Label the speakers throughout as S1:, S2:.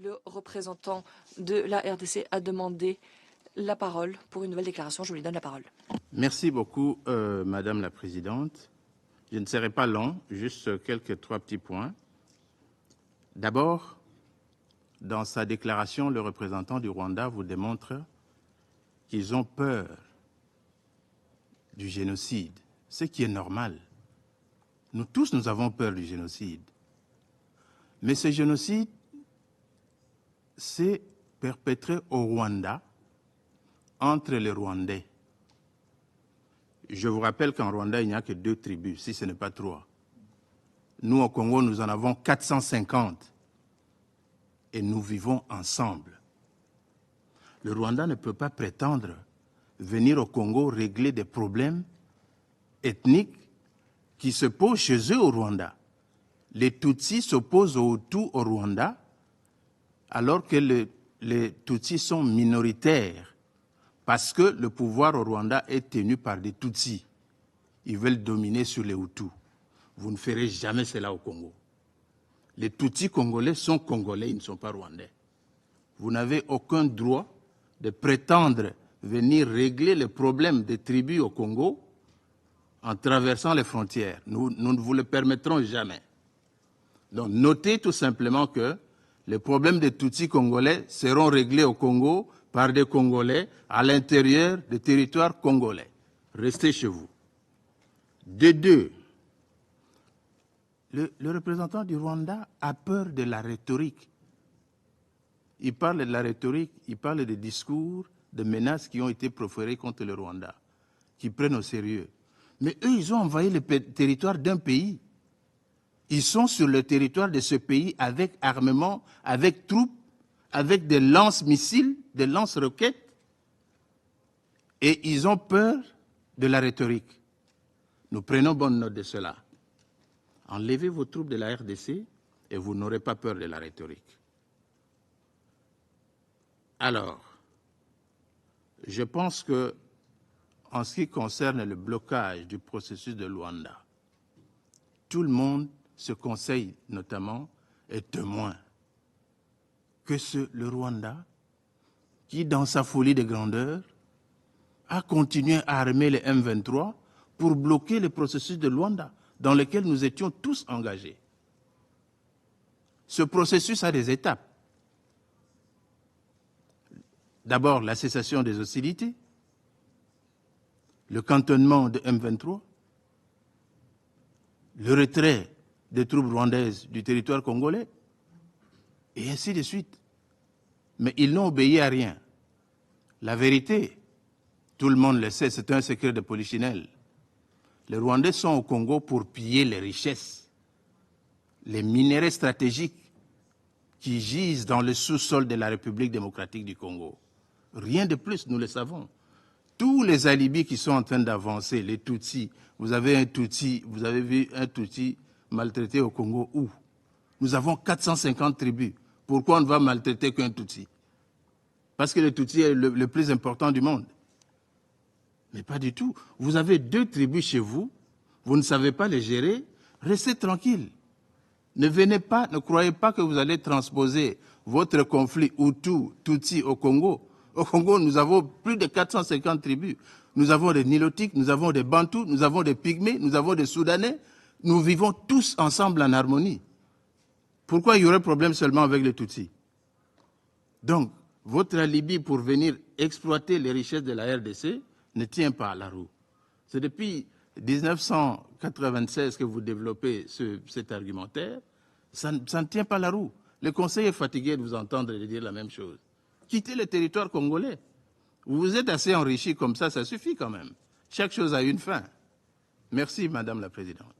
S1: Le représentant de la RDC a demandé la parole pour une nouvelle déclaration. Je lui donne la parole.
S2: Merci beaucoup, Madame la Présidente. Je ne serai pas long, juste trois petits points. D'abord, dans sa déclaration, le représentant du Rwanda vous démontre qu'ils ont peur du génocide, ce qui est normal. Nous tous, nous avons peur du génocide. Mais ce génocide s'est perpétré au Rwanda, entre les Rwandais. Je vous rappelle qu'en Rwanda, il n'y a que 2 tribus, si ce n'est pas 3. Nous, au Congo, nous en avons 450. Et nous vivons ensemble. Le Rwanda ne peut pas prétendre venir au Congo régler des problèmes ethniques qui se posent chez eux au Rwanda. Les Tutsis s'opposent aux Hutus au Rwanda, alors que les Tutsis sont minoritaires, parce que le pouvoir au Rwanda est tenu par des Tutsis. Ils veulent dominer sur les Hutus. Vous ne ferez jamais cela au Congo. Les Tutsis congolais sont congolais, ils ne sont pas rwandais. Vous n'avez aucun droit de prétendre venir régler les problèmes des tribus au Congo en traversant les frontières. Nous ne vous le permettrons jamais. Donc notez tout simplement que les problèmes des Tutsis congolais seront réglés au Congo par des Congolais à l'intérieur des territoires congolais. Restez chez vous. De deux, le représentant du Rwanda a peur de la rhétorique. Il parle de la rhétorique, il parle des discours, de menaces qui ont été proférés contre le Rwanda, qui prennent au sérieux. Mais eux, ils ont envahi le territoire d'un pays. Ils sont sur le territoire de ce pays avec armement, avec troupes, avec des lance-missiles, des lance-roquettes. Et ils ont peur de la rhétorique. Nous prenons bonne note de cela. Enlevez vos troupes de la RDC et vous n'aurez pas peur de la rhétorique. Alors, je pense que, en ce qui concerne le blocage du processus de Luanda, tout le monde se conseille, notamment, est témoin que le Rwanda, qui, dans sa folie de grandeur, a continué à armer les M23 pour bloquer le processus de Luanda, dans lequel nous étions tous engagés. Ce processus a des étapes. D'abord, la cessation des hostilités, le cantonnement de M23, le retrait des troupes rwandaises du territoire congolais, et ainsi de suite. Mais ils n'ont obéi à rien. La vérité, tout le monde le sait, c'est un secret de polichinelle. Les Rwandais sont au Congo pour piller les richesses, les minéraux stratégiques qui gisent dans le sous-sol de la République démocratique du Congo. Rien de plus, nous le savons. Tous les alibis qui sont en train d'avancer, les Tutsis, vous avez vu un Tutsi maltraité au Congo où? Nous avons 450 tribus. Pourquoi on ne va maltraiter qu'un Tutsi? Parce que le Tutsi est le plus important du monde. Mais pas du tout. Vous avez 2 tribus chez vous, vous ne savez pas les gérer, restez tranquille. Ne venez pas, ne croyez pas que vous allez transposer votre conflit Hutu-Tutsi au Congo. Au Congo, nous avons plus de 450 tribus. Nous avons des Nilotiques, nous avons des Bantous, nous avons des Pygmées, nous avons des Soudanais. Nous vivons tous ensemble en harmonie. Pourquoi il y aurait problème seulement avec les Tutsis? Donc, votre alibi pour venir exploiter les richesses de la RDC ne tient pas à la roue. C'est depuis 1996 que vous développez cet argumentaire. Ça ne tient pas la roue. Le Conseil est fatigué de vous entendre dire la même chose. Quittez le territoire congolais. Vous vous êtes assez enrichi comme ça suffit quand même. Chaque chose a une fin. Merci, Madame la Présidente.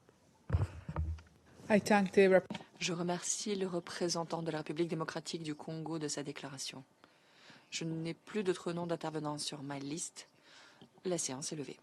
S1: Je remercie le représentant de la République démocratique du Congo de sa déclaration. Je n'ai plus d'autres noms d'intervenants sur ma liste. La séance est levée.